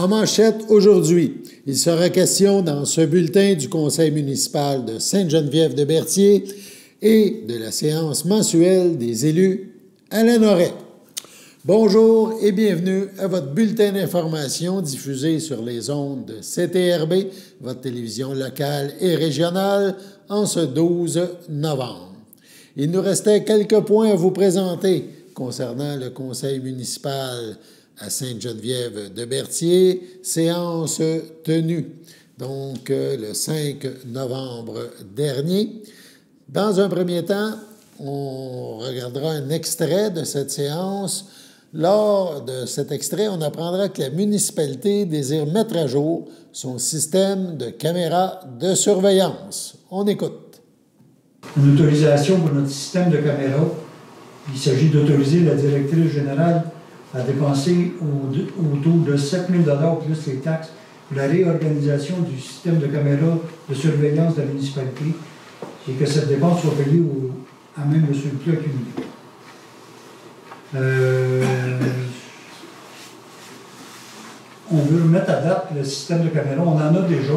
En manchette aujourd'hui, il sera question dans ce bulletin du Conseil municipal de Sainte-Geneviève-de-Berthier et de la séance mensuelle des élus à la Noret. Bonjour et bienvenue à votre bulletin d'information diffusé sur les ondes de CTRB, votre télévision locale et régionale, en ce 12 novembre. Il nous restait quelques points à vous présenter concernant le Conseil municipal à Sainte-Geneviève-de-Berthier, séance tenue donc le 5 novembre dernier. Dans un premier temps, on regardera un extrait de cette séance. Lors de cet extrait, on apprendra que la municipalité désire mettre à jour son système de caméras de surveillance. On écoute. Une autorisation pour notre système de caméras. Il s'agit d'autoriser la directrice générale à dépenser autour de 7 000 $ plus les taxes pour la réorganisation du système de caméras de surveillance de la municipalité et que cette dépense soit payée à même le surplus accumulé. On veut remettre à date le système de caméras. On en a déjà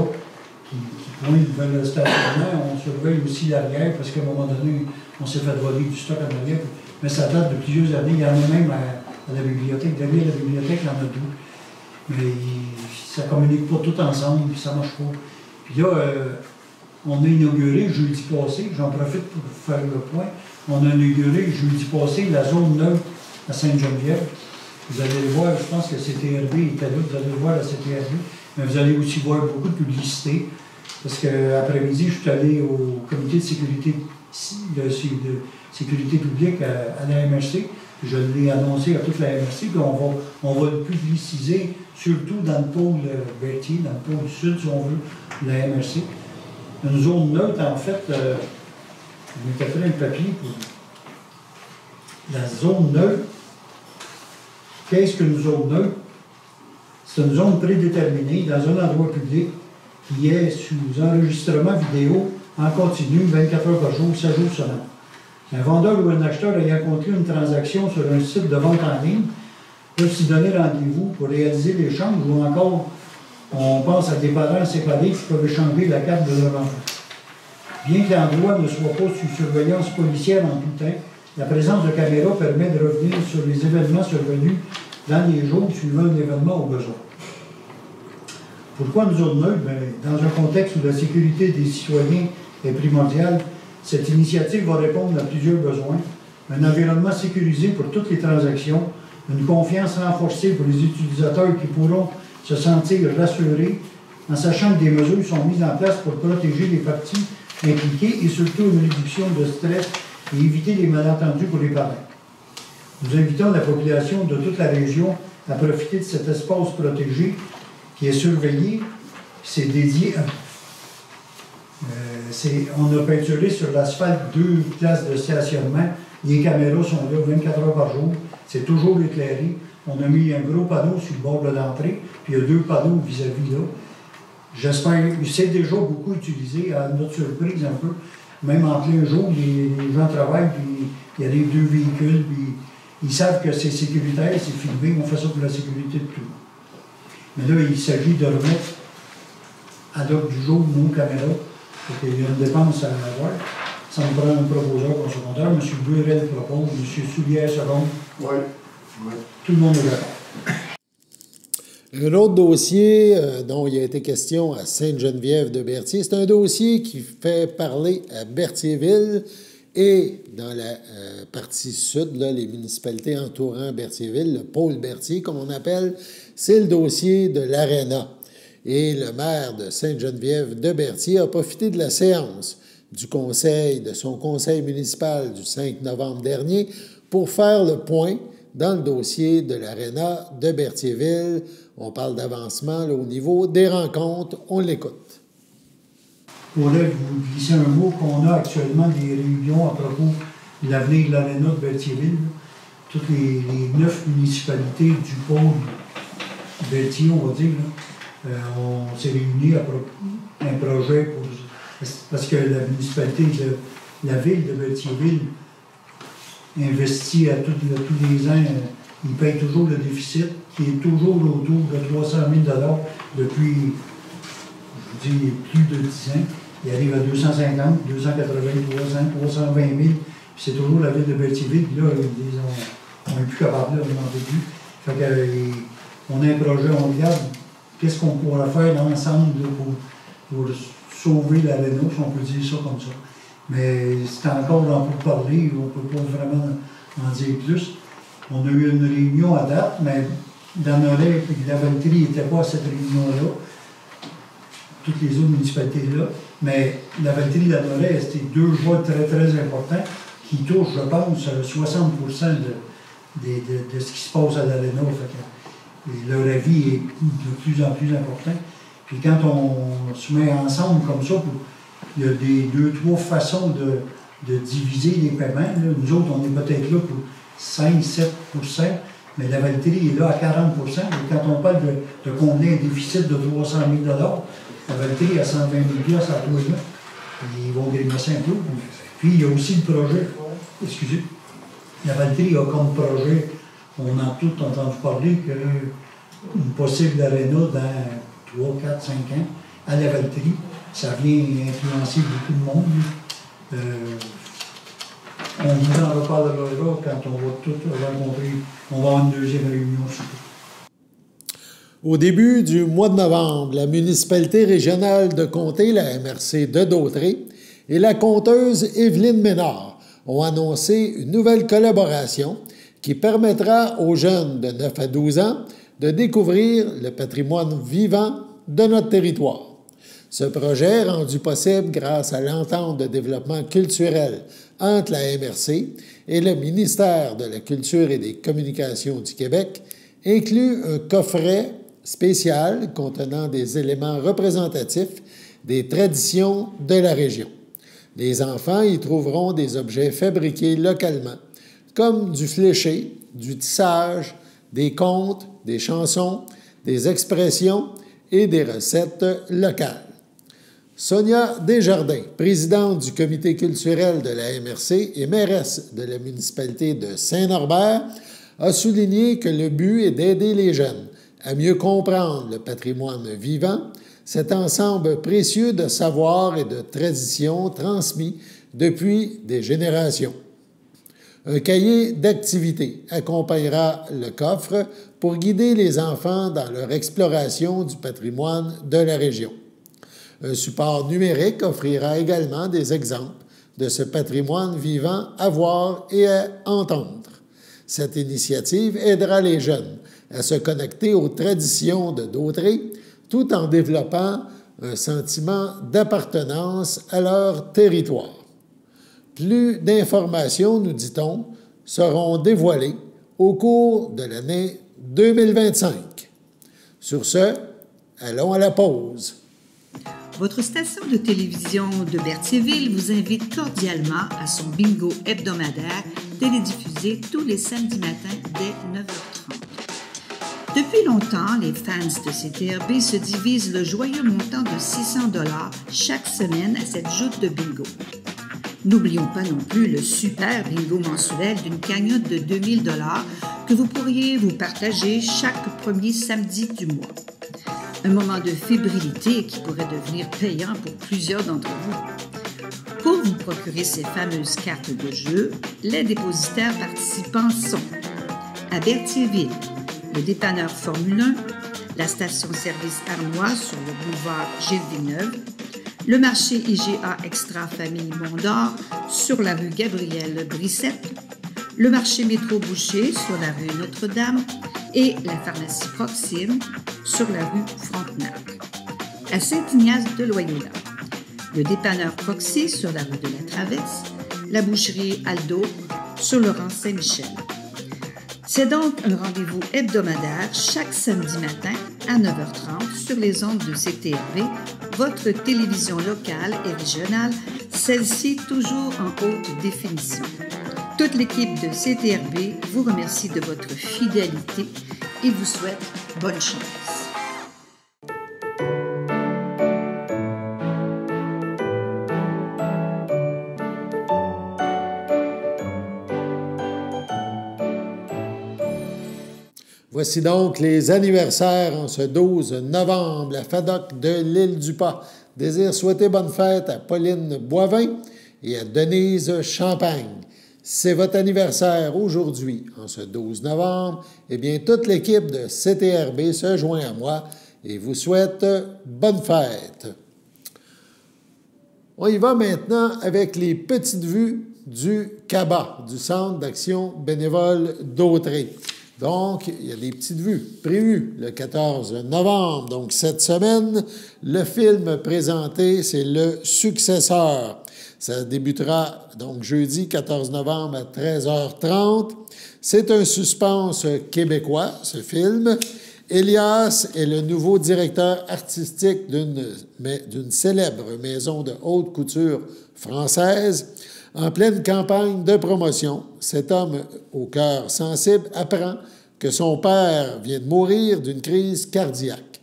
qui pointent vers le stationnement. On surveille aussi l'arrière parce qu'à un moment donné, on s'est fait voler du stock en arrière. Mais ça date de plusieurs années. Il y en a même à la bibliothèque. Derrière la bibliothèque, il y en a deux. Mais ça ne communique pas tout ensemble, puis ça ne marche pas. Puis là, on a inauguré jeudi passé, j'en profite pour faire le point, on a inauguré jeudi passé la zone neutre à Sainte-Geneviève. Vous allez le voir, je pense que CTRB était là, vous allez le voir à CTRB, mais vous allez aussi voir beaucoup de publicité, parce qu'après-midi, je suis allé au comité de sécurité publique à la MRC. Je l'ai annoncé à toute la MRC, puis on va le publiciser, surtout dans le pôle Berthier, dans le pôle sud, si on veut, de la MRC. Une zone neutre, en fait, je m'étais fait un papier pour la zone neutre. Qu'est-ce qu'une zone neutre? C'est une zone prédéterminée dans un endroit public qui est sous enregistrement vidéo en continu 24 heures par jour, 7 jours semaine. Un vendeur ou un acheteur ayant conclu une transaction sur un site de vente en ligne peut s'y donner rendez-vous pour réaliser l'échange ou encore, on pense à des parents séparés qui peuvent échanger la carte de leur enfant. Bien que l'endroit ne soit pas sous surveillance policière en tout temps, la présence de caméras permet de revenir sur les événements survenus dans les jours suivant un événement au besoin. Pourquoi une zone neutre? Dans un contexte où la sécurité des citoyens est primordiale, cette initiative va répondre à plusieurs besoins. Un environnement sécurisé pour toutes les transactions, une confiance renforcée pour les utilisateurs qui pourront se sentir rassurés en sachant que des mesures sont mises en place pour protéger les parties impliquées et surtout une réduction de stress et éviter les malentendus pour les parents. Nous invitons la population de toute la région à profiter de cet espace protégé qui est surveillé, c'est dédié à... on a peinturé sur l'asphalte 2 places de stationnement. Les caméras sont là 24 heures par jour. C'est toujours éclairé. On a mis un gros panneau sur le bord de l'entrée, puis il y a 2 panneaux vis-à-vis là. J'espère, c'est déjà beaucoup utilisé, à notre surprise un peu. Même en plein jour, les gens travaillent, puis il y a les 2 véhicules, puis ils savent que c'est sécuritaire, c'est filmé, on fait ça pour la sécurité de tout le monde. Mais là, il s'agit de remettre à l'ordre du jour nos caméras. Il y a une dépense à avoir. Ça me prend un proposeur consommateur. M. Burel propose, M. Soulière seconde. Oui. Tout le monde est d'accord. Un autre dossier dont il a été question à Sainte-Geneviève-de-Berthier, c'est un dossier qui fait parler à Berthierville et dans la partie sud, là, les municipalités entourant Berthierville, le pôle Berthier, comme on appelle, c'est le dossier de l'Arena. Et le maire de Sainte-Geneviève-de-Berthier a profité de la séance de son conseil municipal du 5 novembre dernier pour faire le point dans le dossier de l'Arena de Berthierville. On parle d'avancement au niveau des rencontres. On l'écoute. Pour là, vous glisser un mot qu'on a actuellement des réunions à propos de l'avenir de l'Arena de Berthierville. Toutes les 9 municipalités du pôle Berthier, on va dire, on s'est réunis à propos d'un projet pour... Parce que la municipalité de la ville de Berthierville investit à tous les ans ils payent toujours le déficit, qui est toujours autour de 300 000 depuis, je vous dis, plus de 10 ans. Il arrive à 250, 280, 300, 320 000. Puis c'est toujours la ville de Berthierville. Puis là, on n'est plus capable, là, on n'en peut plus. Fait que, on a un projet, on regarde qu'est-ce qu'on pourra faire ensemble là, pour sauver l'aréna, si on peut dire ça comme ça. Mais c'est encore en pourparlers, on ne peut pas vraiment en dire plus. On a eu une réunion à date, mais Danolet et Lavaltrie n'étaient pas à cette réunion-là. Toutes les autres municipalités-là. Mais Lavaltrie et Danolet, c'était deux voies très, très importants qui touchent, je pense, 60 de ce qui se passe à l'aréna. Leur avis est de plus en plus important. Puis quand on se met ensemble comme ça, il y a deux, trois façons de diviser les paiements. Là. Nous autres, on est peut-être là pour 5-7 %, mais la Valtrie est là à 40 %. Et quand on parle de combler un déficit de 300 000 la Valtrie a 120 000 à tous les mois. Ils vont grimacer un peu. Puis il y a aussi le projet. Excusez. La Valtrie a comme projet, on a tous entendu parler qu'une possible aréna dans 3, 4, 5 ans à la Valtrie. Ça vient influencer beaucoup de monde. On vous en reparlera quand on va tous rencontrer. On va avoir une deuxième réunion. Au début du mois de novembre, la municipalité régionale de Comté, la MRC de Dautré, et la conteuse Évelyne Ménard ont annoncé une nouvelle collaboration qui permettra aux jeunes de 9 à 12 ans de découvrir le patrimoine vivant de notre territoire. Ce projet, rendu possible grâce à l'entente de développement culturel entre la MRC et le ministère de la Culture et des Communications du Québec, inclut un coffret spécial contenant des éléments représentatifs des traditions de la région. Les enfants y trouveront des objets fabriqués localement, comme du fléché, du tissage, des contes, des chansons, des expressions et des recettes locales. Sonia Desjardins, présidente du comité culturel de la MRC et mairesse de la municipalité de Saint-Norbert, a souligné que le but est d'aider les jeunes à mieux comprendre le patrimoine vivant, cet ensemble précieux de savoirs et de traditions transmis depuis des générations. Un cahier d'activités accompagnera le coffre pour guider les enfants dans leur exploration du patrimoine de la région. Un support numérique offrira également des exemples de ce patrimoine vivant à voir et à entendre. Cette initiative aidera les jeunes à se connecter aux traditions de Dautré tout en développant un sentiment d'appartenance à leur territoire. Plus d'informations, nous dit-on, seront dévoilées au cours de l'année 2025. Sur ce, allons à la pause. Votre station de télévision de Berthierville vous invite cordialement à son bingo hebdomadaire télédiffusé tous les samedis matins dès 9h30. Depuis longtemps, les fans de CTRB se divisent le joyeux montant de 600 $ chaque semaine à cette joute de bingo. N'oublions pas non plus le super bingo mensuel d'une cagnotte de 2000 $ que vous pourriez vous partager chaque premier samedi du mois. Un moment de fébrilité qui pourrait devenir payant pour plusieurs d'entre vous. Pour vous procurer ces fameuses cartes de jeu, les dépositaires participants sont à Berthierville, le dépanneur Formule 1, la station-service Armois sur le boulevard Gilles Villeneuve, le marché IGA Extra Famille Mont-d'Or sur la rue Gabrielle Brissette, le marché Métro Boucher sur la rue Notre-Dame et la pharmacie Proxime sur la rue Frontenac. À Saint-Ignace de Loyola, le dépanneur Proxy sur la rue de la Traverse, la boucherie Aldo sur le rang Saint-Michel. C'est donc un rendez-vous hebdomadaire chaque samedi matin à 9h30 sur les ondes de CTRV, votre télévision locale et régionale, celle-ci toujours en haute définition. Toute l'équipe de CTRB vous remercie de votre fidélité et vous souhaite bonne chance. Voici donc les anniversaires en ce 12 novembre. La FADOC de l'Île-du-Pas désire souhaiter bonne fête à Pauline Boivin et à Denise Champagne. C'est votre anniversaire aujourd'hui, en ce 12 novembre. Eh bien, toute l'équipe de CTRB se joint à moi et vous souhaite bonne fête. On y va maintenant avec les petites vues du CABA, du Centre d'action bénévole d'Autrey. Donc, il y a des petites vues prévues le 14 novembre. Donc, cette semaine, le film présenté, c'est Le Successeur. Ça débutera donc jeudi 14 novembre à 13h30. C'est un suspense québécois, ce film. Elias est le nouveau directeur artistique d'une célèbre maison de haute couture française. En pleine campagne de promotion, cet homme au cœur sensible apprend que son père vient de mourir d'une crise cardiaque.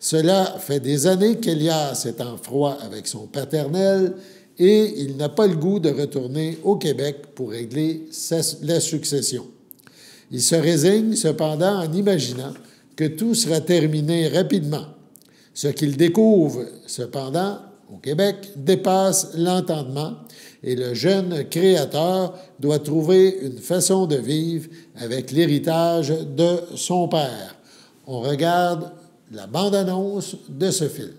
Cela fait des années qu'Elias est en froid avec son paternel et il n'a pas le goût de retourner au Québec pour régler la succession. Il se résigne cependant en imaginant que tout sera terminé rapidement. Ce qu'il découvre cependant au Québec dépasse l'entendement et le jeune créateur doit trouver une façon de vivre avec l'héritage de son père. On regarde la bande-annonce de ce film.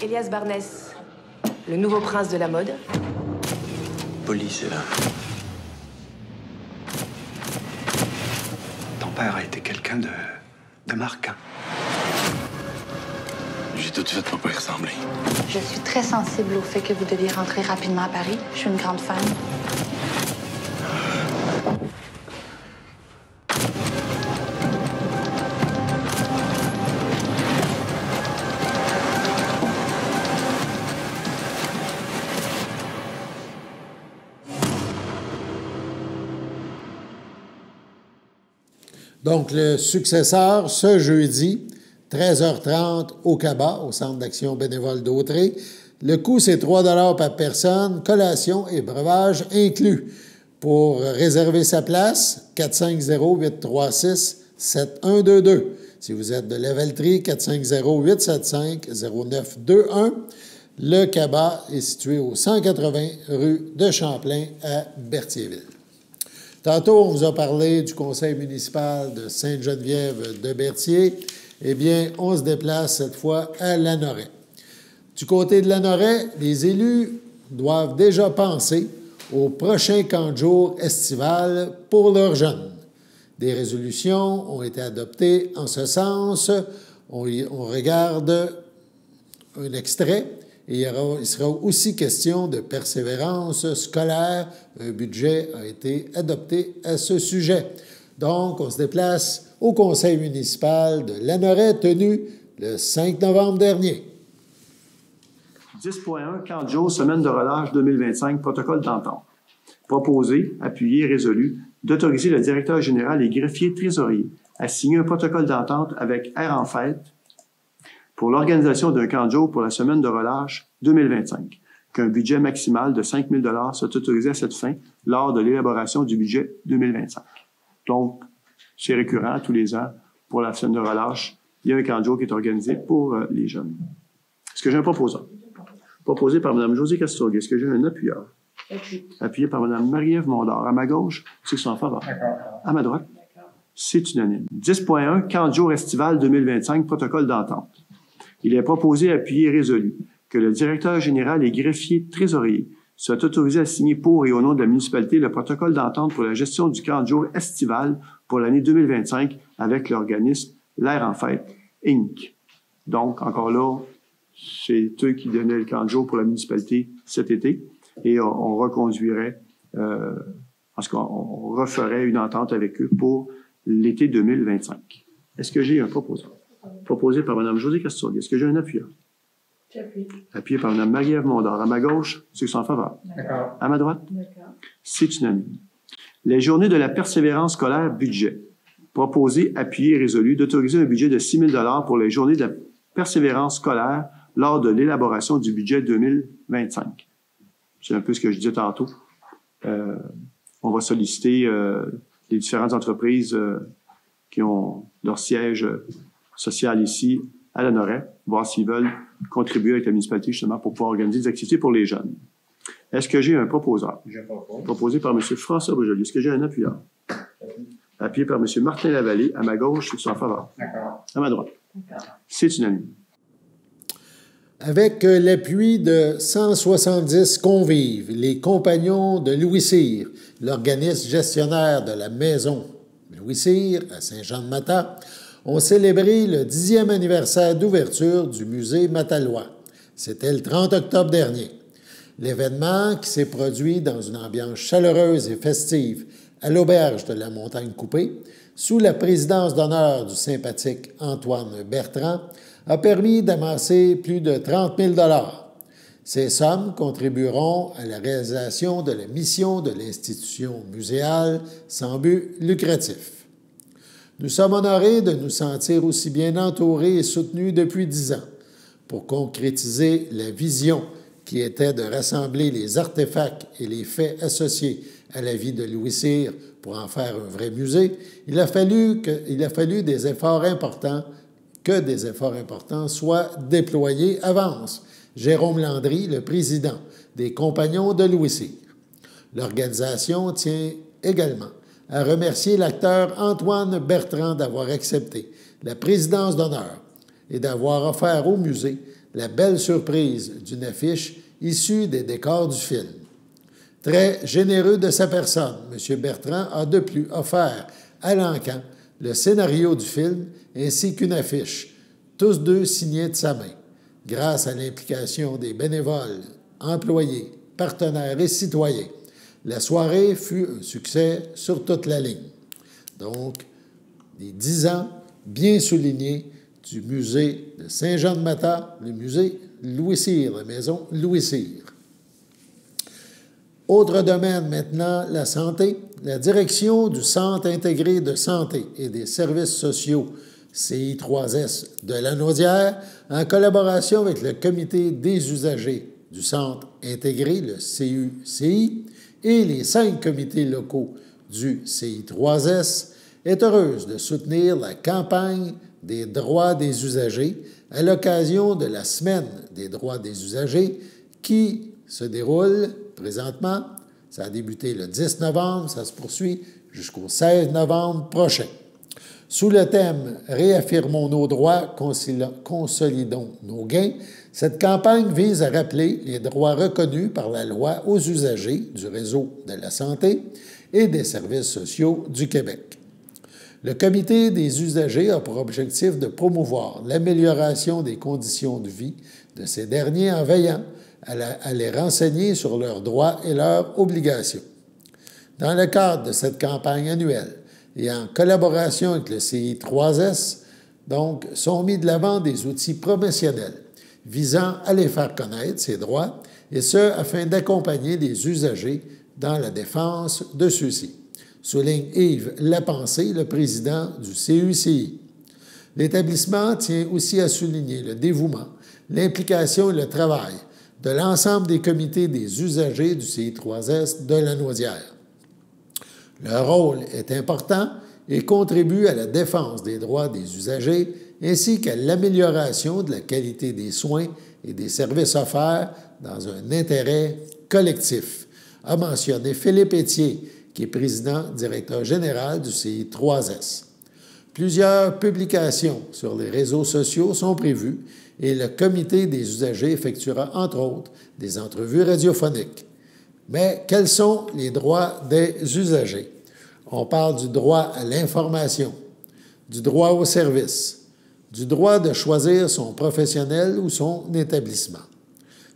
Elias Barnès, le nouveau prince de la mode. Police est là. Ton père a été quelqu'un de marquant. J'ai tout fait pour pas y ressembler. Je suis très sensible au fait que vous deviez rentrer rapidement à Paris. Je suis une grande fan. Donc, Le Successeur, ce jeudi, 13h30 au CABA, au Centre d'action bénévole d'Autrey. Le coût, c'est 3 $ par personne, collation et breuvage inclus. Pour réserver sa place, 450-836-7122. Si vous êtes de Lavaltrie, 450-875-0921. Le CABA est situé au 180 rue de Champlain à Berthierville. Tantôt, on vous a parlé du conseil municipal de Sainte-Geneviève de Berthier. Eh bien, on se déplace cette fois à Lanoraie. Du côté de Lanoraie, les élus doivent déjà penser au prochain camp de jour estival pour leurs jeunes. Des résolutions ont été adoptées en ce sens. On regarde un extrait. Et il sera aussi question de persévérance scolaire. Un budget a été adopté à ce sujet. Donc, on se déplace au conseil municipal de Lanoraie, tenu le 5 novembre dernier. 10.1, camp de jour, semaine de relâche 2025, protocole d'entente. Proposé, appuyé, résolu, d'autoriser le directeur général et greffier trésorier à signer un protocole d'entente avec Air en Fête pour l'organisation d'un camp de jour pour la semaine de relâche 2025, qu'un budget maximal de 5 000 $ soit autorisé à cette fin lors de l'élaboration du budget 2025. Donc, c'est récurrent tous les ans pour la semaine de relâche. Il y a un camp de jour qui est organisé pour les jeunes. Est-ce que j'ai un proposant? Proposé par Mme Josée Castorgues. Est-ce que j'ai un appuyeur? Appuyé par Mme Marie-Ève Mondor. À ma gauche, c'est son faveur. À ma droite, c'est unanime. 10.1, camp de jour estival 2025, protocole d'entente. Il est proposé, appuyé et résolu que le directeur général et greffier trésorier soient autorisés à signer pour et au nom de la municipalité le protocole d'entente pour la gestion du camp de jour estival pour l'année 2025 avec l'organisme L'Air en Fête, Inc. Donc, encore là, c'est eux qui donnaient le camp de jour pour la municipalité cet été et on reconduirait, parce qu'on referait une entente avec eux pour l'été 2025. Est-ce que j'ai un proposant? Proposé par Mme Josée Castorgues. Est-ce que j'ai un appuyeur? J'appuie. Appuyé par Mme Marie-Ève Mondor. À ma gauche, ceux qui sont en faveur. D'accord. À ma droite, D'accord. c'est unanime. Les journées de la persévérance scolaire budget. Proposé, appuyé et résolu d'autoriser un budget de 6 000 $ pour les journées de la persévérance scolaire lors de l'élaboration du budget 2025. C'est un peu ce que je disais tantôt. On va solliciter les différentes entreprises qui ont leur siège social ici à Lanoraie, voir s'ils veulent contribuer avec la municipalité justement pour pouvoir organiser des activités pour les jeunes. Est-ce que j'ai un proposeur? Je propose. Proposé par M. François Boisjoli. Est-ce que j'ai un appuyeur? Appuyé par M. Martin Lavallée. À ma gauche, c'est en faveur. D'accord. À ma droite. C'est unanime. Avec l'appui de 170 convives, les compagnons de Louis Cyr, l'organisme gestionnaire de la maison Louis Cyr à Saint-Jean-de-Mata, ont célébré le 10e anniversaire d'ouverture du musée Matalois. C'était le 30 octobre dernier. L'événement, qui s'est produit dans une ambiance chaleureuse et festive à l'auberge de la Montagne Coupée, sous la présidence d'honneur du sympathique Antoine Bertrand, a permis d'amasser plus de 30 000 $. Ces sommes contribueront à la réalisation de la mission de l'institution muséale sans but lucratif. Nous sommes honorés de nous sentir aussi bien entourés et soutenus depuis 10 ans pour concrétiser la vision qui était de rassembler les artefacts et les faits associés à la vie de Louis Cyr pour en faire un vrai musée. Il a fallu que des efforts importants soient déployés, avance Jérôme Landry, le président des Compagnons de Louis Cyr. L'organisation tient également à remercier l'acteur Antoine Bertrand d'avoir accepté la présidence d'honneur et d'avoir offert au musée la belle surprise d'une affiche issue des décors du film. Très généreux de sa personne, M. Bertrand a de plus offert à l'encan le scénario du film ainsi qu'une affiche, tous deux signés de sa main. Grâce à l'implication des bénévoles, employés, partenaires et citoyens, la soirée fut un succès sur toute la ligne. Donc, les 10 ans bien soulignés du musée de Saint-Jean-de-Mata, le musée Louis Cyr, la maison Louis Cyr. Autre domaine maintenant, la santé. La direction du Centre intégré de santé et des services sociaux CI3S de Lanaudière, en collaboration avec le comité des usagers du Centre intégré, le CUCI, et les 5 comités locaux du CI3S, est heureuse de soutenir la campagne des droits des usagers à l'occasion de la Semaine des droits des usagers qui se déroule présentement. Ça a débuté le 10 novembre, ça se poursuit jusqu'au 16 novembre prochain. Sous le thème « Réaffirmons nos droits, consolidons nos gains », cette campagne vise à rappeler les droits reconnus par la loi aux usagers du réseau de la santé et des services sociaux du Québec. Le Comité des usagers a pour objectif de promouvoir l'amélioration des conditions de vie de ces derniers en veillant à les renseigner sur leurs droits et leurs obligations. Dans le cadre de cette campagne annuelle et en collaboration avec le CI3S, donc, sont mis de l'avant des outils promotionnels visant à les faire connaître, ces droits, et ce, afin d'accompagner les usagers dans la défense de ceux-ci, souligne Yves Lapensée, le président du CUCI. L'établissement tient aussi à souligner le dévouement, l'implication et le travail de l'ensemble des comités des usagers du CI3S de Lanaudière. Leur rôle est important et contribue à la défense des droits des usagers ainsi qu'à l'amélioration de la qualité des soins et des services offerts dans un intérêt collectif, a mentionné Philippe Étier, qui est président-directeur général du CI3S. Plusieurs publications sur les réseaux sociaux sont prévues et le comité des usagers effectuera, entre autres, des entrevues radiophoniques. Mais quels sont les droits des usagers? On parle du droit à l'information, du droit au service, du droit de choisir son professionnel ou son établissement,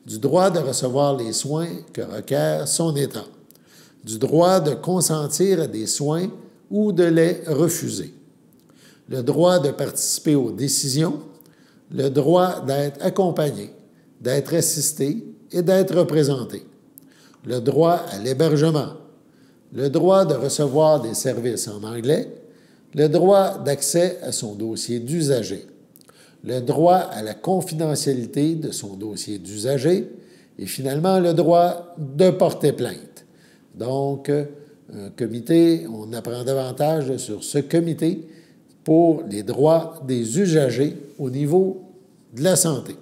du droit de recevoir les soins que requiert son état, du droit de consentir à des soins ou de les refuser, le droit de participer aux décisions, le droit d'être accompagné, d'être assisté et d'être représenté, le droit à l'hébergement, le droit de recevoir des services en anglais, le droit d'accès à son dossier d'usager, le droit à la confidentialité de son dossier d'usager et finalement le droit de porter plainte. Donc, un comité, on apprend davantage sur ce comité pour les droits des usagers au niveau de la santé.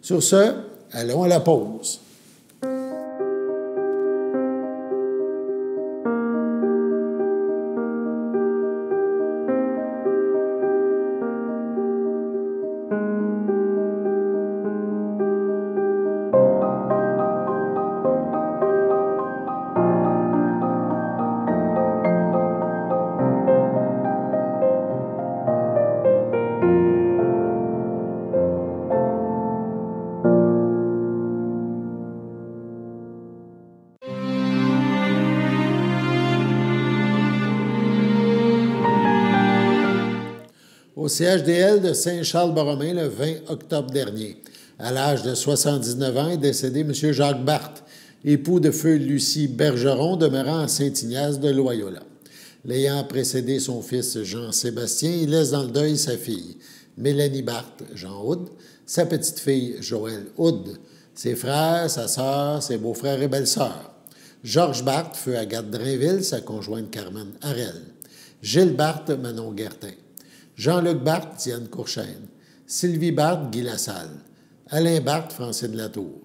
Sur ce, allons à la pause. Au CHDL de Saint-Charles-Borromée le 20 octobre dernier. À l'âge de 79 ans est décédé M. Jacques Barthe, époux de feu Lucie Bergeron, demeurant à Saint-Ignace de Loyola. L'ayant précédé son fils Jean-Sébastien, il laisse dans le deuil sa fille, Mélanie Barthe, Jean Houde, sa petite-fille Joëlle Houde, ses frères, sa sœur, ses beaux-frères et belles-sœurs. Georges Barthe, feu Agathe Drainville, sa conjointe Carmen Harel. Gilles Barthe, Manon Guertin. Jean-Luc Barthe, Diane Courchaine. Sylvie Barthe, Guy Lassalle. Alain Barthe, Francine Latour.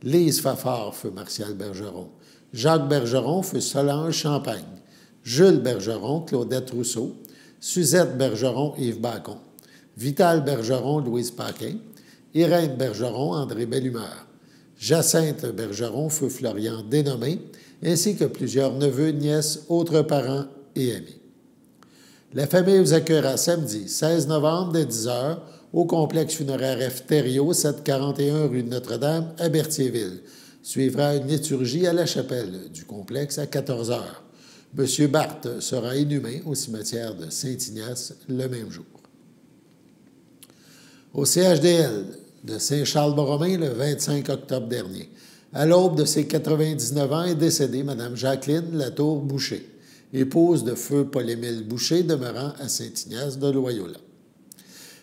Lise Fafard, feu Martial Bergeron. Jacques Bergeron, feu Solange Champagne. Jules Bergeron, Claudette Rousseau. Suzette Bergeron, Yves Bacon. Vital Bergeron, Louise Paquin. Irène Bergeron, André Bellumeur. Jacinthe Bergeron, feu Florian Dénommé, ainsi que plusieurs neveux, nièces, autres parents et amis. La famille vous accueillera samedi 16 novembre dès 10 h au complexe funéraire F. Thériault, 741 rue de Notre-Dame à Berthierville. Suivra une liturgie à la chapelle du complexe à 14 h. M. Barthe sera inhumé au cimetière de Saint-Ignace le même jour. Au CHDL de Saint-Charles-Borromée le 25 octobre dernier. À l'aube de ses 99 ans est décédée Mme Jacqueline Latour-Boucher, épouse de feu Paul-Émile Boucher, demeurant à Saint-Ignace de Loyola.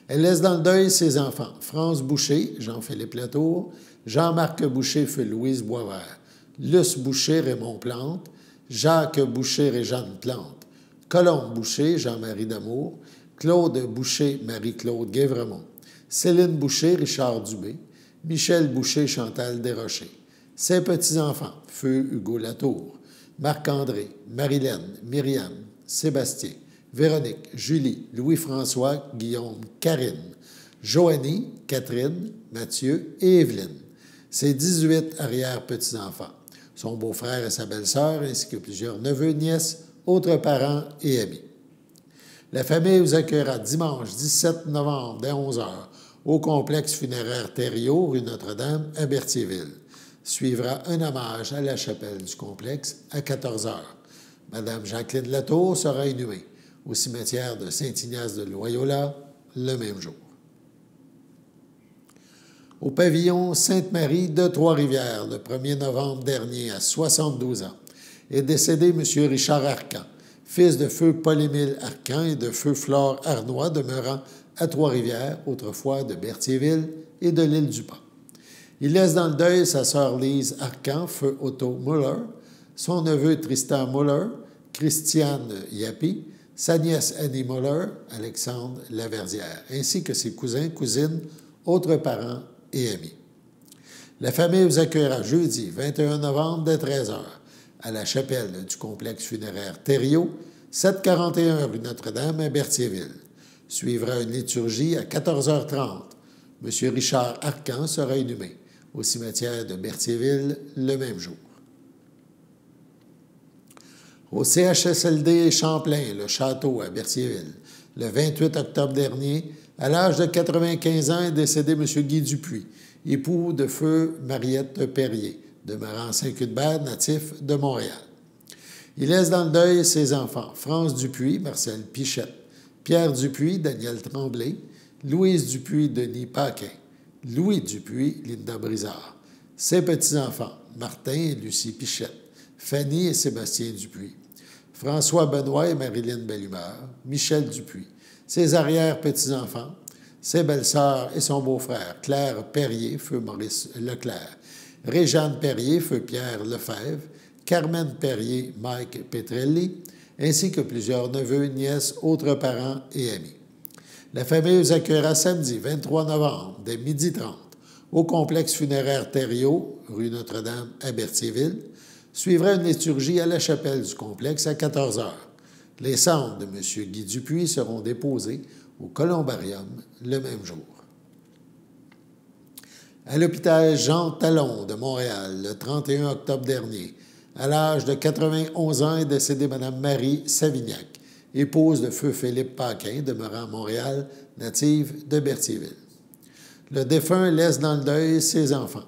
Elle laisse dans le deuil ses enfants, France Boucher, Jean-Philippe Latour, Jean-Marc Boucher, feu Louise Boisvert, Luce Boucher, Raymond Plante, Jacques Boucher et Jeanne Plante, Colombe Boucher, Jean-Marie Damour, Claude Boucher, Marie-Claude Guévremont, Céline Boucher, Richard Dubé, Michel Boucher, Chantal Desrochers. Ses petits-enfants, feu Hugo Latour, Marc-André, Marilène, Myriam, Sébastien, Véronique, Julie, Louis-François, Guillaume, Karine, Joanie, Catherine, Mathieu et Évelyne. Ses 18 arrière-petits-enfants, son beau-frère et sa belle-sœur, ainsi que plusieurs neveux, nièces, autres parents et amis. La famille vous accueillera dimanche 17 novembre dès 11 h au complexe funéraire Thériault, rue Notre-Dame, à Berthierville. Suivra un hommage à la chapelle du complexe à 14 h. Mme Jacqueline Latour sera inhumée au cimetière de Saint-Ignace de Loyola le même jour. Au pavillon Sainte-Marie de Trois-Rivières, le 1er novembre dernier, à 72 ans, est décédé M. Richard Arcan, fils de feu Paul-Émile Arcan et de feu Flore Arnois, demeurant à Trois-Rivières, autrefois de Berthierville et de l'île du Pas. Il laisse dans le deuil sa sœur Lise Arcan, feu Otto Muller, son neveu Tristan Muller, Christiane Yappy, sa nièce Annie Muller, Alexandre Laverdière, ainsi que ses cousins, cousines, autres parents et amis. La famille vous accueillera jeudi 21 novembre dès 13 h à la chapelle du complexe funéraire Thériault, 741 rue Notre-Dame à Berthierville. Suivra une liturgie à 14h30. M. Richard Arcan sera inhumé au cimetière de Berthierville le même jour. Au CHSLD Champlain, le Château à Berthierville, le 28 octobre dernier, à l'âge de 95 ans, est décédé M. Guy Dupuis, époux de feu Mariette Perrier, demeurant Saint-Cuthbert, natif de Montréal. Il laisse dans le deuil ses enfants, France Dupuis, Marcel Pichette, Pierre Dupuis, Daniel Tremblay, Louise Dupuis, Denis Paquin, Louis Dupuis, Linda Brizard, ses petits-enfants, Martin et Lucie Pichette, Fanny et Sébastien Dupuis, François Benoît et Marilyn Bellumeur, Michel Dupuis, ses arrière-petits-enfants, ses belles-sœurs et son beau-frère, Claire Perrier, feu Maurice Leclerc, Réjeanne Perrier, feu Pierre Lefebvre, Carmen Perrier, Mike Petrelli, ainsi que plusieurs neveux, nièces, autres parents et amis. La famille vous accueillera samedi 23 novembre, dès 12h30, au complexe funéraire Thériault, rue Notre-Dame à Berthierville. Suivra une liturgie à la chapelle du complexe à 14h. Les cendres de M. Guy Dupuis seront déposées au columbarium le même jour. À l'hôpital Jean Talon de Montréal, le 31 octobre dernier, à l'âge de 91 ans, est décédée Mme Marie Savignac, épouse de feu Philippe Paquin, demeurant à Montréal, native de Berthierville. Le défunt laisse dans le deuil ses enfants,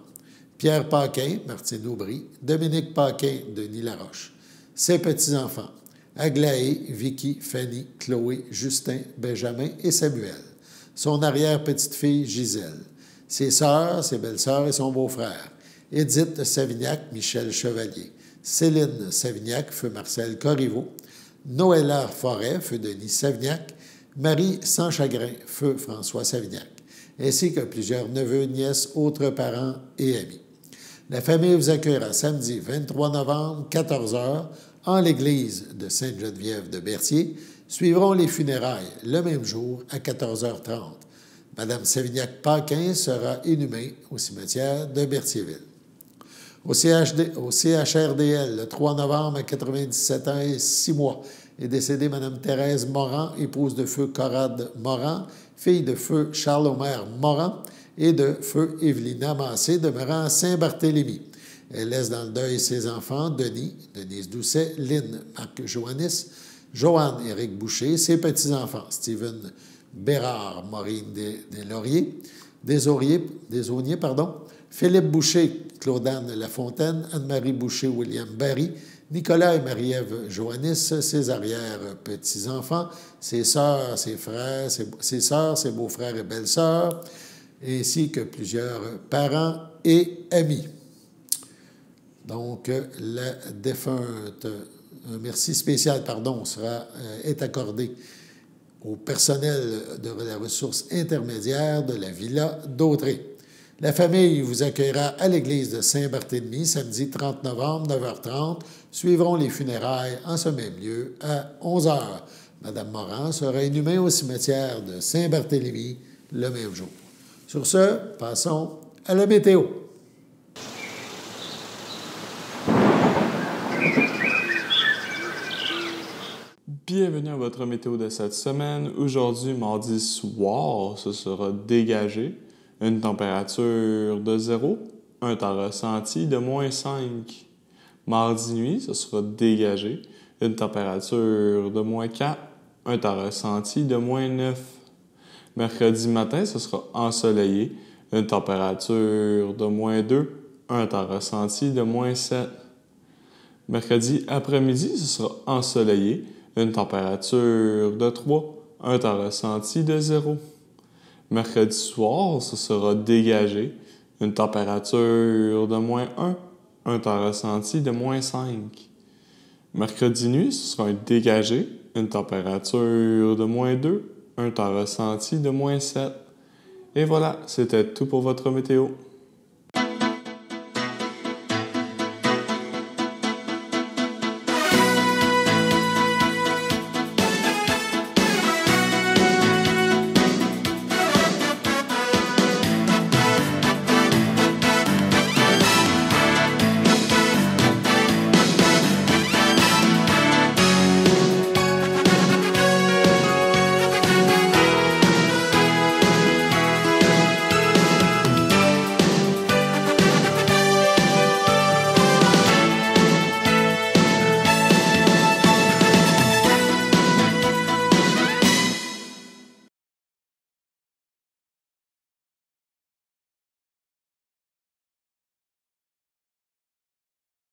Pierre Paquin, Martine Aubry, Dominique Paquin, Denis Laroche, ses petits-enfants, Aglaé, Vicky, Fanny, Chloé, Justin, Benjamin et Samuel, son arrière-petite-fille Gisèle, ses sœurs, ses belles-sœurs et son beau-frère, Édith Savignac, Michel Chevalier, Céline Savignac, feu Marcel Corriveau, Noëlla Forêt, feu Denis Savignac, Marie Sans Chagrin, feu François Savignac, ainsi que plusieurs neveux, nièces, autres parents et amis. La famille vous accueillera samedi 23 novembre, 14h, en l'église de Sainte-Geneviève de Berthier. Suivront les funérailles le même jour à 14h30. Madame Savignac-Paquin sera inhumée au cimetière de Berthierville. Au CHRDL, le 3 novembre, à 97 ans et 6 mois, est décédée Mme Thérèse Moran, épouse de feu Corrade Moran, fille de feu Charles-Omer Moran et de feu Évelyna Massé, demeurant à Saint-Barthélemy. Elle laisse dans le deuil ses enfants, Denis, Denise Doucet, Lynn, Marc Joannis, Joanne Éric Boucher, ses petits-enfants, Stephen Bérard, Maureen Desauniers, Philippe Boucher, Claude-Anne Lafontaine, Anne-Marie Boucher, William Barry, Nicolas et Marie-Ève Joannis, ses arrière-petits-enfants, ses sœurs, ses frères, ses beaux-frères et belles-sœurs, ainsi que plusieurs parents et amis. Donc, la défunte, un merci spécial, est accordé au personnel de la ressource intermédiaire de la Villa d'Autrey. La famille vous accueillera à l'église de Saint-Barthélemy samedi 30 novembre, 9h30. Suivront les funérailles en ce même lieu à 11h. Madame Moran sera inhumée au cimetière de Saint-Barthélemy le même jour. Sur ce, passons à la météo. Bienvenue à votre météo de cette semaine. Aujourd'hui, mardi soir, ce sera dégagé. Une température de 0, un temps ressenti de -5. Mardi nuit, ce sera dégagé. Une température de -4, un temps ressenti de -9. Mercredi matin, ce sera ensoleillé. Une température de -2, un temps ressenti de -7. Mercredi après-midi, ce sera ensoleillé. Une température de 3, un temps ressenti de 0. Mercredi soir, ce sera dégagé. Une température de -1, un temps ressenti de -5. Mercredi nuit, ce sera un dégagé. Une température de -2, un temps ressenti de -7. Et voilà, c'était tout pour votre météo.